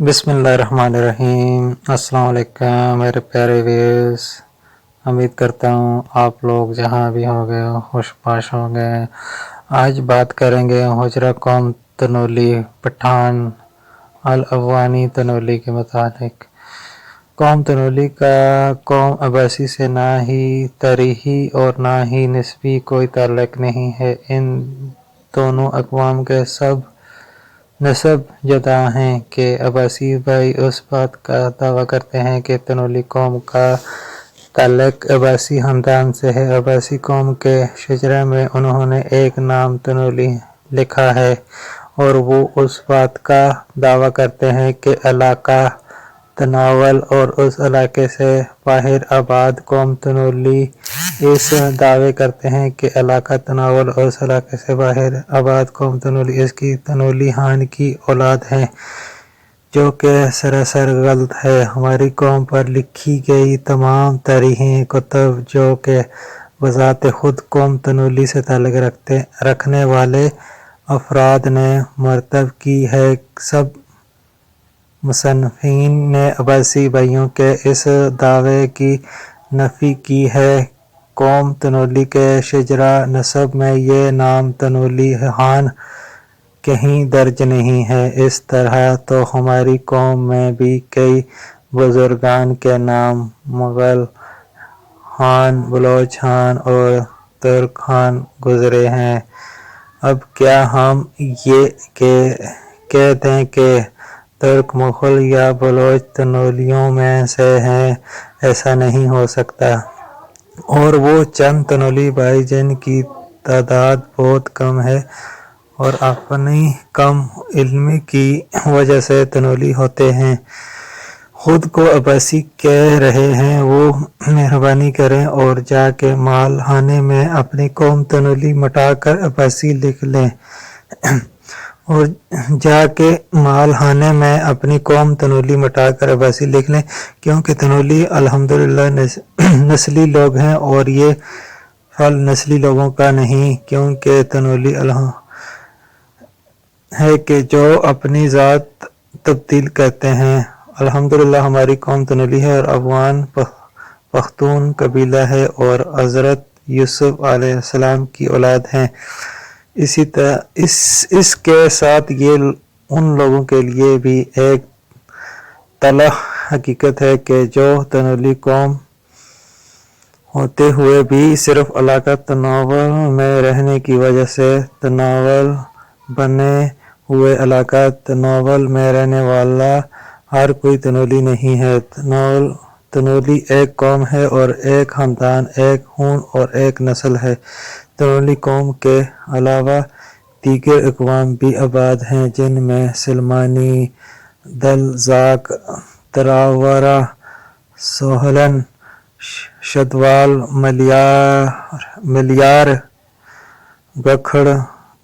بسم اللہ الرحمن الرحیم۔ السلام علیکم میرے پیارے ویوز، امید کرتا ہوں آپ لوگ جہاں بھی ہوں گے خوش باش ہوں گے۔ آج بات کریں گے حجرہ قوم تنولی پٹھان الافغانی تنولی کے متعلق۔ قوم تنولی کا قوم عباسی سے نہ ہی تاریخی اور نہ ہی نسبی کوئی تعلق نہیں ہے۔ ان دونوں اقوام کے سب نسب جدا ہیں کہ عباسی بھائی اس بات کا دعویٰ کرتے ہیں کہ تنولی قوم کا تعلق عباسی خاندان سے ہے۔ عباسی قوم کے شجرہ میں انہوں نے ایک نام تنولی لکھا ہے اور وہ اس بات کا دعویٰ کرتے ہیں کہ علاقہ تناول اور اس علاقے سے باہر آباد قوم تنولی اس دعوے کرتے ہیں کہ علاقہ تناول اور اس علاقے سے باہر آباد قوم تنولی اس کی تنولی خان کی اولاد ہیں، جو کہ سراسر غلط ہے۔ ہماری قوم پر لکھی گئی تمام تاریخی کتب جو کہ بذات خود قوم تنولی سے تعلق رکھنے والے افراد نے مرتب کی ہے، سب مصنفین نے عباسی بھائیوں کے اس دعوے کی نفی کی ہے۔ قوم تنولی کے شجرہ نسب میں یہ نام تنولی خان کہیں درج نہیں ہے۔ اس طرح تو ہماری قوم میں بھی کئی بزرگان کے نام مغل خان، بلوچ خان اور ترک خان گزرے ہیں۔ اب کیا ہم یہ کہہ دیں کہ ترک، مغل یا بلوچ تنولیوں میں سے ہیں؟ ایسا نہیں ہو سکتا۔ اور وہ چند تنولی بھائی جن کی تعداد بہت کم ہے اور اپنی کم علمی کی وجہ سے تنولی ہوتے ہیں، خود کو عباسی کہہ رہے ہیں، وہ مہربانی کریں اور جا کے مال خانے میں اپنی قوم تنولی مٹا کر عباسی لکھ لیں کیونکہ تنولی الحمدللہ نسلی لوگ ہیں اور یہ پھل نسلی لوگوں کا نہیں، کیونکہ تنولی ہے کہ جو اپنی ذات تبدیل کرتے ہیں۔ الحمدللہ ہماری قوم تنولی ہے اور افغان پختون قبیلہ ہے اور حضرت یوسف علیہ السلام کی اولاد ہیں۔ اس کے ساتھ یہ ان لوگوں کے لیے بھی ایک تلخ حقیقت ہے کہ جو تنولی قوم ہوتے ہوئے بھی صرف علاقہ تناول میں رہنے کی وجہ سے تناول بنے ہوئے علاقہ تناول میں رہنے والا ہر کوئی تنولی نہیں ہے۔ تنولی ایک قوم ہے اور ایک خاندان، ایک خون اور ایک نسل ہے۔ تنولی قوم کے علاوہ دیگر اقوام بھی آباد ہیں، جن میں سلیمانی، دلزاق، تراورہ، سوہلن، شدوال، ملیار، گکھڑ،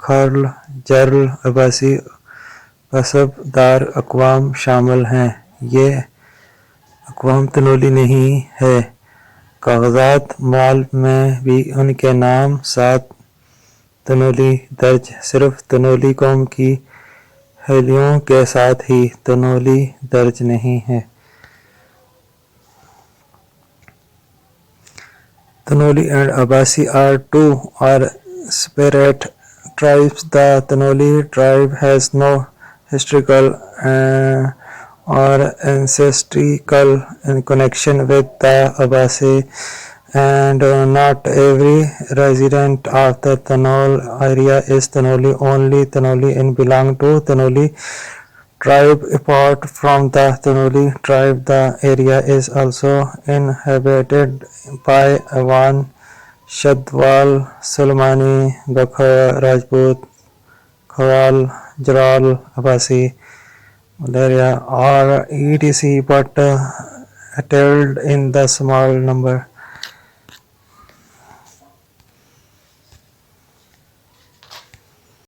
کھرل، جرل، عباسی قصب دار اقوام شامل ہیں۔ یہ اقوام تنولی نہیں ہے۔ کاغذات مال میں بھی ان کے نام ساتھ تنولی درج، صرف تنولی قوم کی حلیوں کے ساتھ ہی تنولی درج نہیں ہے۔ Tanoli and Abasi are two separate tribes. The Tanoli tribe has no historical or ancestral connection with the Abasi, and not every resident of the Tanol area is Tanoli. Only Tanoli belong to Tanoli tribe. Apart from the Tanoli tribe, the area is also inhabited by Awan, Shadwal, Sulmani, Gakha, Rajput, Khawal, Jaral, Abasi, Malaria or etc. but settled in the small number.